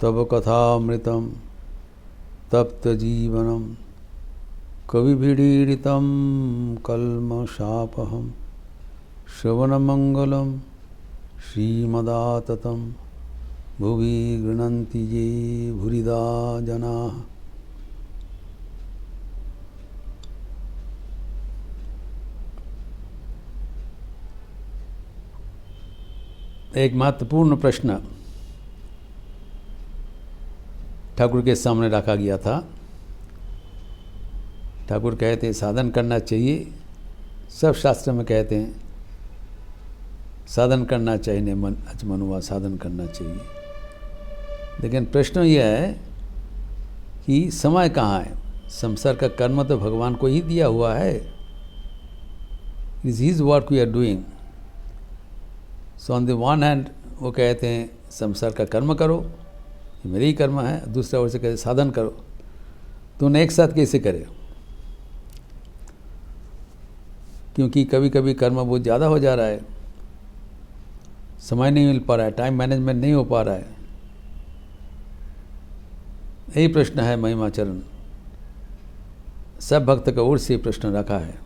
तब कथामृतं तप्तजीवनं कविभिरीडितं कल्मषापहं श्रवणमंगलं श्रीमदाततं भुवि गृह्णन्ति ये भूरिदा जनाः। एक महत्वपूर्ण प्रश्न ठाकुर के सामने रखा गया था। ठाकुर कहते हैं साधन करना चाहिए, सब शास्त्र में कहते हैं साधन करना चाहिए, मन अचमनुआ साधन करना चाहिए। लेकिन प्रश्न यह है कि समय कहाँ है? संसार का कर्म तो भगवान को ही दिया हुआ है। Is his work we are doing. So on the one hand वो कहते हैं संसार का कर्म करो, ये मेरे ही कर्म है। दूसरा ओर से कहते साधन करो। तो उन्हें एक साथ कैसे करे? क्योंकि कभी कभी कर्म बहुत ज़्यादा हो जा रहा है, समय नहीं मिल पा रहा है, टाइम मैनेजमेंट नहीं हो पा रहा है। यही प्रश्न है महिमाचरण। सब भक्त का ओर से प्रश्न रखा है।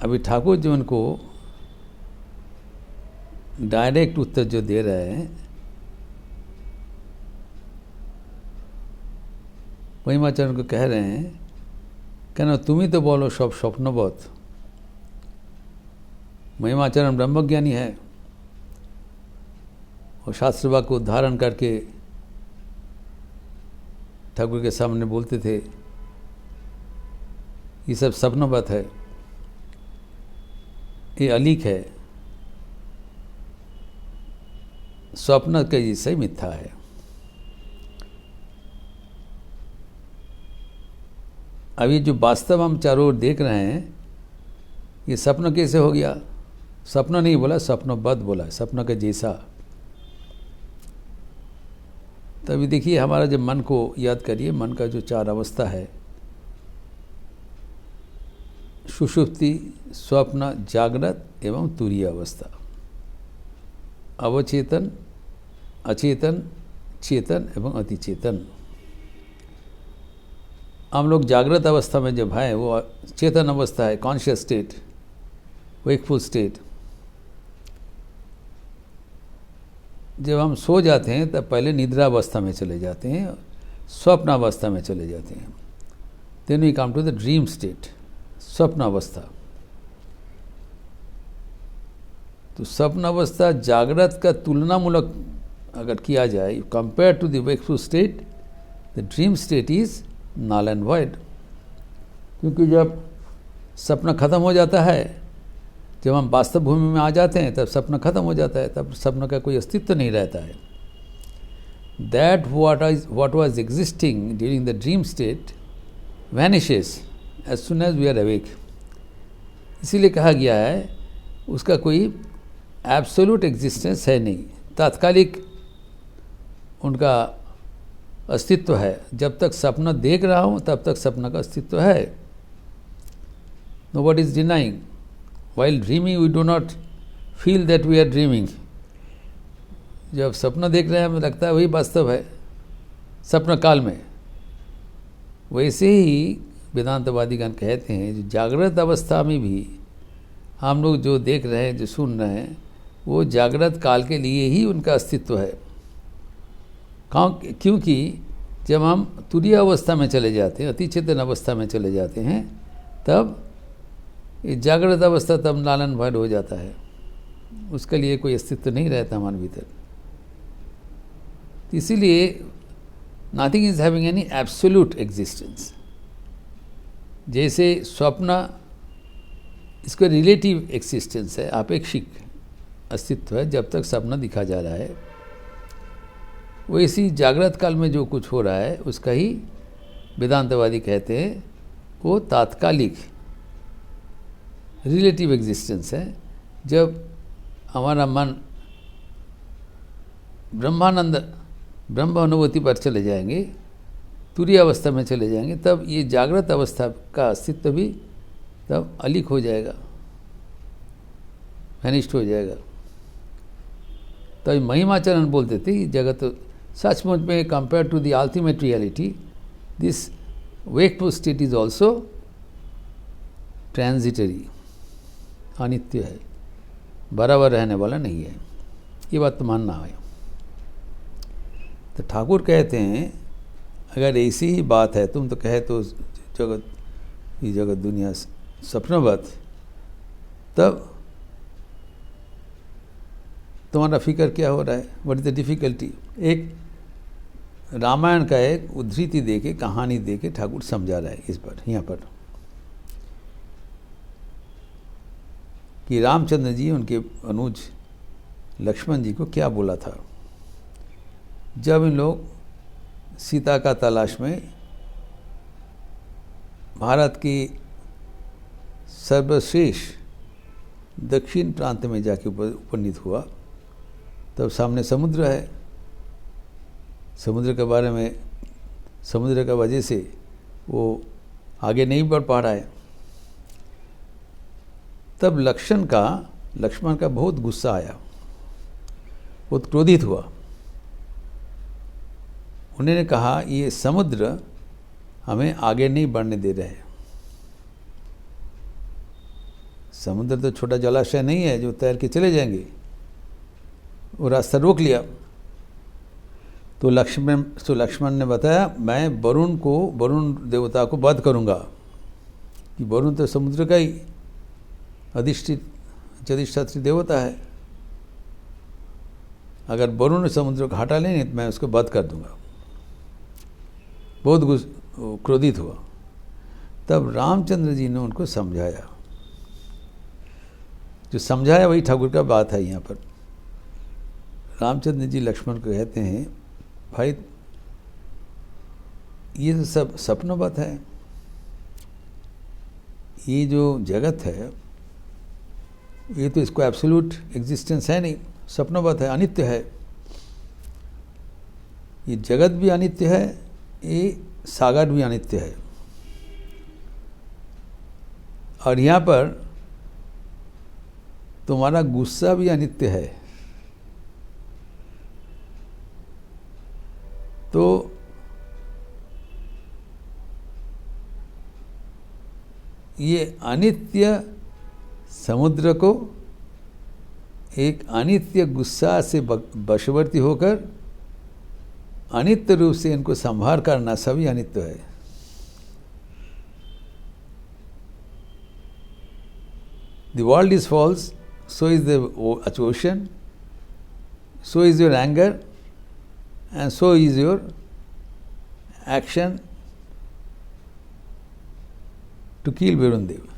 अभी ठाकुर जी उनको डायरेक्ट उत्तर जो दे रहे हैं, महिमाचरण को कह रहे हैं कहना तुम ही तो बोलो सब स्वप्नवत। महिमाचरण ब्रह्मज्ञानी है और शास्त्रवाक को धारण करके ठाकुर के सामने बोलते थे ये सब स्वप्नवत है, ये अलीक है, स्वप्न के जैसे ही मिथ्या है। अभी जो वास्तव हम चारों ओर देख रहे हैं ये स्वप्न कैसे हो गया? स्वप्न नहीं बोला, स्वप्नबद्ध बोला, स्वप्न के जैसा। तभी देखिए हमारा जब मन को याद करिए, मन का जो चार अवस्था है, सुषुप्ति, स्वप्न, जागृत एवं तुरीय अवस्था। अवचेतन, अचेतन, चेतन एवं अतिचेतन। हम लोग जागृत अवस्था में जब हैं वो चेतन अवस्था है, कॉन्शियस स्टेट, वेकफुल स्टेट। जब हम सो जाते हैं तब पहले निद्रा अवस्था में चले जाते हैं, स्वप्न अवस्था में चले जाते हैं। Then we come to the dream state, स्वप्न अवस्था। तो स्वप्न अवस्था जागृत का तुलनामूलक अगर किया जाए, compare to the wakeful state, the dream state is null and void. क्योंकि जब सपना खत्म हो जाता है, जब हम वास्तव भूमि में आ जाते हैं तब सपना खत्म हो जाता है, तब सपना का कोई अस्तित्व नहीं रहता है। That what was existing during the dream state vanishes as soon as we are awake। इसीलिए कहा गया है उसका कोई एब्सोल्यूट एग्जिस्टेंस है नहीं, तात्कालिक उनका अस्तित्व है। जब तक सपना देख रहा हूँ तब तक सपना का अस्तित्व है। Nobody is denying. While dreaming we do not feel that we are dreaming। जब सपना देख रहे हैं हमें लगता है वही वास्तव है सपना काल में। वैसे ही वेदांतवादीगण कहते हैं जो जागृत अवस्था में भी हम लोग जो देख रहे हैं, जो सुन रहे हैं, वो जागृत काल के लिए ही उनका अस्तित्व है। क्योंकि जब हम तुरीय अवस्था में चले जाते हैं, अतिचेतन अवस्था में चले जाते हैं, तब ये जागृत अवस्था तब नालन भैड हो जाता है, उसके लिए कोई अस्तित्व नहीं रहता हमारे भीतर। इसीलिए nothing is having any absolute existence. जैसे स्वप्न इसका रिलेटिव एक्सिस्टेंस है, आपेक्षिक अस्तित्व है जब तक सपना दिखा जा रहा है, वैसी जागृत काल में जो कुछ हो रहा है उसका ही वेदांतवादी कहते हैं वो तात्कालिक रिलेटिव एग्जिस्टेंस है। जब हमारा मन ब्रह्मानंद, ब्रह्म अनुभूति पर चले जाएंगे, तुरीय अवस्था में चले जाएंगे, तब ये जागृत अवस्था का अस्तित्व भी तब अलिक हो जाएगा, वैनिश्ड हो जाएगा। तभी महिमाचरण बोलते थे कि जगत सचमुच में compare to the ultimate reality this wakeful state is also transitory, अनित्य है, बराबर रहने वाला नहीं है। ये बात तो मानना है। तो ठाकुर कहते हैं अगर ऐसी ही बात है, तुम तो कहे तो जगत, ये जगत दुनिया सपनवत, तब तुम्हारा फिक्र क्या हो रहा है? What is the difficulty? एक रामायण का एक उद्धृति देके, कहानी देके ठाकुर समझा रहा है इस पर, यहाँ पर कि रामचंद्र जी उनके अनुज लक्ष्मण जी को क्या बोला था जब इन लोग सीता का तलाश में भारत की सर्वश्रेष्ठ दक्षिण प्रांत में जाके उपनीत हुआ, तब सामने समुद्र है। समुद्र के बारे में, समुद्र का वजह से वो आगे नहीं बढ़ पा रहा है। तब लक्ष्मण का बहुत गुस्सा आया, बहुत क्रोधित हुआ। उन्होंने कहा ये समुद्र हमें आगे नहीं बढ़ने दे रहे। समुद्र तो छोटा जलाशय नहीं है जो तैर के चले जाएंगे, वो रास्ता रोक लिया। तो लक्ष्मण ने बताया मैं वरुण देवता को वध करूंगा, कि वरुण तो समुद्र का ही अधिष्ठात्री देवता है। अगर वरुण समुद्र को हटा लेंगे तो मैं उसको वध कर दूंगा। बहुत क्रोधित हुआ। तब रामचंद्र जी ने उनको समझाया, जो समझाया वही ठाकुर का बात है। यहाँ पर रामचंद्र जी लक्ष्मण को कहते हैं भाई ये तो सब सपनवत है, ये जो जगत है ये तो इसको एब्सोल्यूट एग्जिस्टेंस है नहीं, सपनवत है, अनित्य है। ये जगत भी अनित्य है, ये सागर भी अनित्य है। और यहाँ पर तुम्हारा गुस्सा भी अनित्य है। तो ये अनित्य समुद्र को एक अनित्य गुस्सा से वशवर्ती होकर अनित्य रूप से इनको संभार करना सभी अनित्य है। The world is false, so is the ocean, so is your anger, and so is your action to kill Virundev.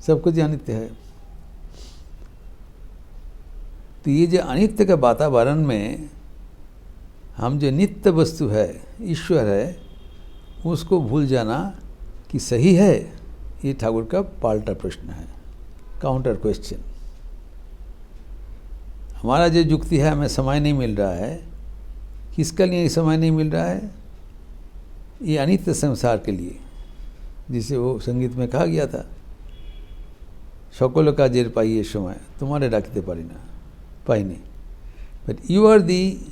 सब कुछ अनित्य है। तो ये जो अनित्य के वातावरण में हम जो नित्य वस्तु है, ईश्वर है, उसको भूल जाना कि सही है, ये ठाकुर का पाल्टा प्रश्न है, काउंटर क्वेश्चन। हमारा जो युक्ति है, हमें समय नहीं मिल रहा है, किसके लिए समय नहीं मिल रहा है? ये अनित्य संसार के लिए, जिसे वो संगीत में कहा गया था, सकल काजेर पाइए समय तुम्हारे राखते पारी ना पाइने। But you are the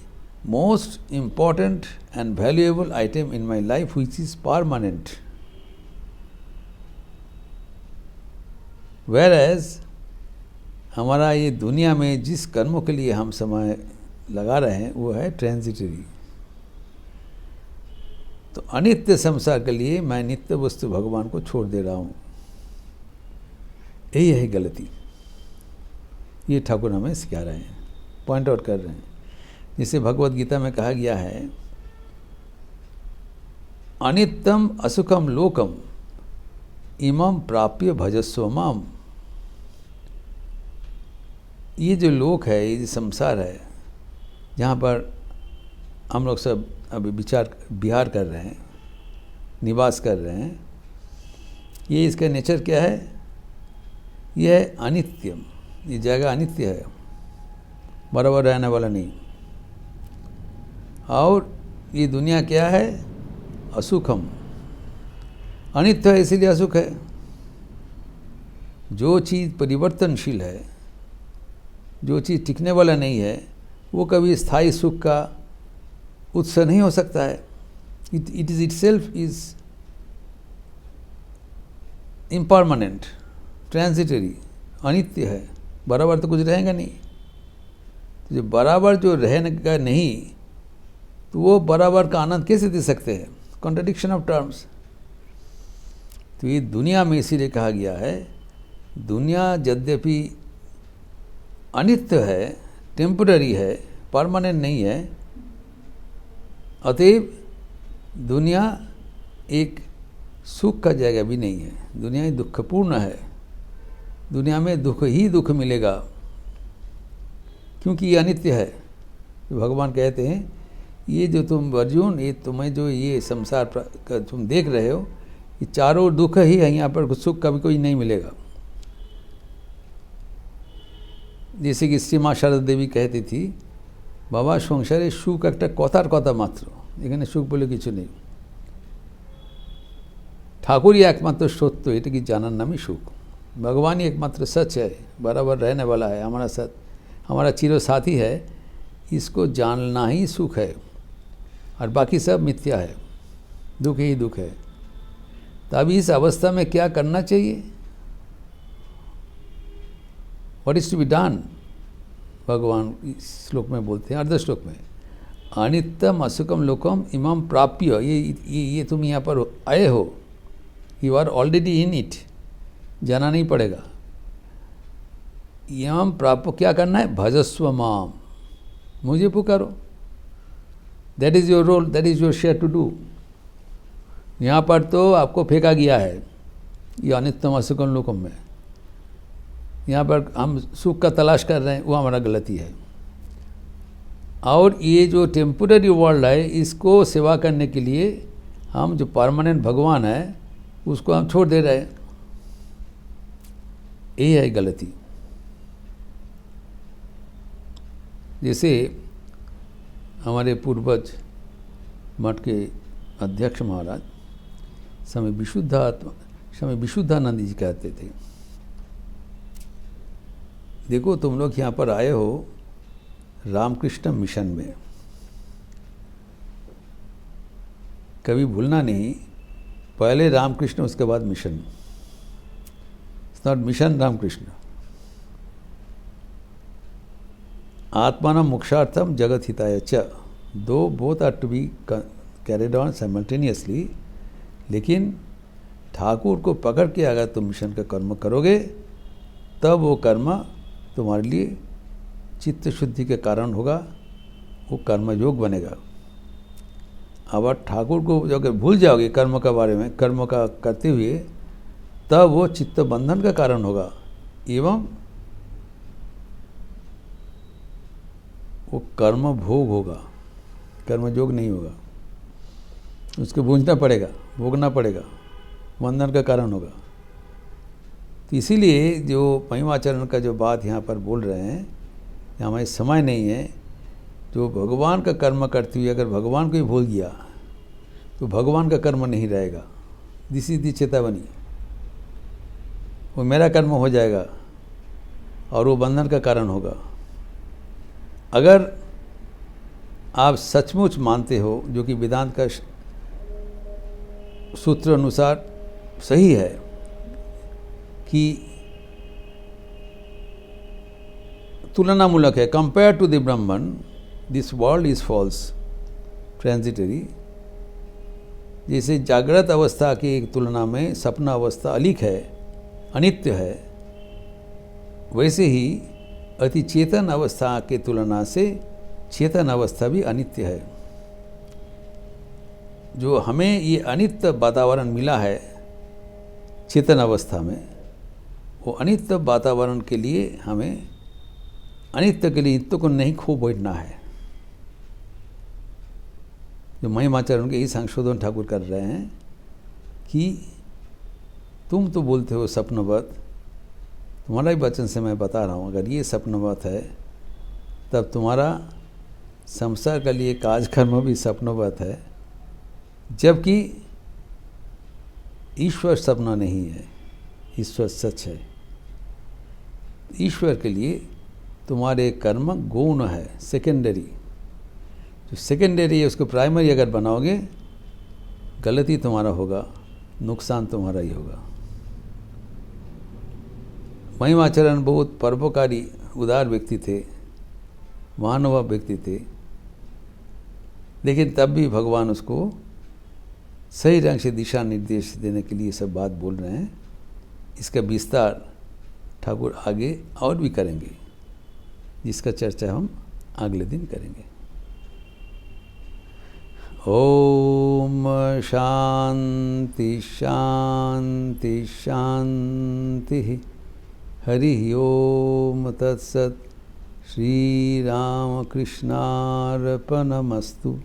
most important and valuable item in my life which is permanent. Whereas हमारा ये दुनिया में जिस कर्मों के लिए हम समय लगा रहे हैं वो है ट्रांजिटरी। तो अनित्य संसार के लिए मैं नित्य वस्तु भगवान को छोड़ दे रहा हूँ, यही है गलती। ये ठाकुर हमें सिखा रहे हैं, पॉइंट आउट कर रहे हैं। जिसे भगवत गीता में कहा गया है, अनित्यम असुखम लोकम इमं प्राप्य भजस्व माम। ये जो लोक है, ये जो संसार है, जहाँ पर हम लोग सब अभी विहार कर रहे हैं, निवास कर रहे हैं, ये इसका नेचर क्या है? यह है अनित्यम। ये जगह अनित्य है, बराबर रहने वाला नहीं। और ये दुनिया क्या है? असुखम, अनित्य है, इसीलिए असुख है। जो चीज़ परिवर्तनशील है, जो चीज़ टिकने वाला नहीं है, वो कभी स्थायी सुख का उत्स नहीं हो सकता है। It is itself is impermanent, transitory, अनित्य है, बराबर तो कुछ रहेगा नहीं। तो जो बराबर जो रहेगा नहीं, तो वो बराबर का आनंद कैसे दे सकते हैं? Contradiction of terms. तो ये दुनिया में इसीलिए कहा गया है, दुनिया यद्यपि अनित्य है, टेम्पररी है, परमानेंट नहीं है, अतएव दुनिया एक सुख का जगह भी नहीं है। दुनिया ही दुखपूर्ण है, दुनिया में दुख ही दुख मिलेगा, क्योंकि ये अनित्य है। तो भगवान कहते हैं ये जो तुम अर्जुन, ये तुम्हें जो ये संसार तुम देख रहे हो, ये चारों दुख ही है, यहाँ पर सुख कभी कोई नहीं मिलेगा। जैसे कि श्री माँ शारदा देवी कहती थी, बाबा संसारे सुख एक कथार कथा मात्र, এখানে সুখ বলে কিছু নেই, ठाकुर ही एकमात्र सत्य, এটা কি জানার नाम ही सुख, भगवान ही एकमात्र सच है, बराबर रहने वाला है, हमारा साथ, हमारा चिरो साथी है, इसको जानना ही सुख है, और बाकी सब मिथ्या है, दुख ही दुख है। तो अभी इस अवस्था में क्या करना चाहिए? What is to be done? भगवान इस श्लोक में बोलते हैं, अर्ध श्लोक में, अनित्यम असुखम लोकम इमम प्राप्य, ये तुम यहाँ पर आए हो, you are already in it, जाना नहीं पड़ेगा। इमम प्राप्य क्या करना है? भजस्व माम, मुझे पुकारो, that is your role, that is your share to do. यहाँ पर तो आपको फेंका गया है ये अनित्यम असुखम लोकम में, यहाँ पर हम सुख का तलाश कर रहे हैं, वो हमारा गलती है। और ये जो टेम्पररी वर्ल्ड है, इसको सेवा करने के लिए हम जो परमानेंट भगवान है उसको हम छोड़ दे रहे हैं, यही है गलती। जैसे हमारे पूर्वज मठ के अध्यक्ष महाराज स्वामी विशुद्धानंद जी कहते थे, देखो तुम लोग यहाँ पर आए हो रामकृष्ण मिशन में, कभी भूलना नहीं, पहले रामकृष्ण उसके बाद mission, it's not mission Ramakrishna. आत्मानम मोक्षार्थम जगत हिताय च, दो both are to be carried on simultaneously. लेकिन ठाकुर को पकड़ के अगर तुम मिशन का कर्म करोगे, तब वो कर्म तुम्हारे लिए चित्त शुद्धि के कारण होगा, वो कर्म योग बनेगा। अब ठाकुर को अगर भूल जाओगे कर्म का बारे में, कर्म का करते हुए, तब वो चित्त बंधन का कारण होगा, एवं वो कर्म भोग होगा, कर्म योग नहीं होगा, उसको भूंजना पड़ेगा, भोगना पड़ेगा, बंधन का कारण होगा। तो इसीलिए जो महिमाचरण का जो बात यहाँ पर बोल रहे हैं, हमारे समय नहीं है, जो भगवान का कर्म करते हुए अगर भगवान को ही भूल गया तो भगवान का कर्म नहीं रहेगा। दिस इज दी चेतावनी, वो मेरा कर्म हो जाएगा और वो बंधन का कारण होगा। अगर आप सचमुच मानते हो, जो कि वेदांत का सूत्र अनुसार सही है, कि तुलनामूलक है, compare to the Brahman this world is false, transitory. जैसे जागृत अवस्था की तुलना में सपन अवस्था अलिक है, अनित्य है, वैसे ही अति चेतन अवस्था के तुलना से चेतन अवस्था भी अनित्य है। जो हमें ये अनित्य वातावरण मिला है चेतन अवस्था में, वो अनित्य वातावरण के लिए हमें अनित्य के लिए नित्य को नहीं खो बैठना है। जो महिमाचरण के ही संशोधन ठाकुर कर रहे हैं कि तुम तो बोलते हो स्वप्नवत, तुम्हारा ही वचन से मैं बता रहा हूँ, अगर ये स्वप्नवत है तब तुम्हारा संसार के लिए कार्यक्रम भी स्वप्नवत है, जबकि ईश्वर सपना नहीं है, ईश्वर सच है। ईश्वर के लिए तुम्हारे कर्म गौण है, सेकेंडरी। जो सेकेंडरी है उसको प्राइमरी अगर बनाओगे, गलती तुम्हारा होगा, नुकसान तुम्हारा ही होगा। महिमाचरण बहुत परोपकारी उदार व्यक्ति थे, मानव व्यक्ति थे, लेकिन तब भी भगवान उसको सही ढंग से दिशा निर्देश देने के लिए सब बात बोल रहे हैं। इसका विस्तार ठाकुर आगे और भी करेंगे, जिसका चर्चा हम अगले दिन करेंगे। ओम शांति शांति शांति। हरि ओम तत्सत। श्री राम कृष्णार्पणमस्तु।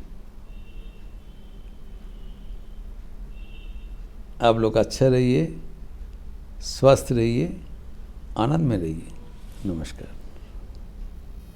आप लोग अच्छा रहिए, स्वस्थ रहिए, आनंद में रहिए। नमस्कार।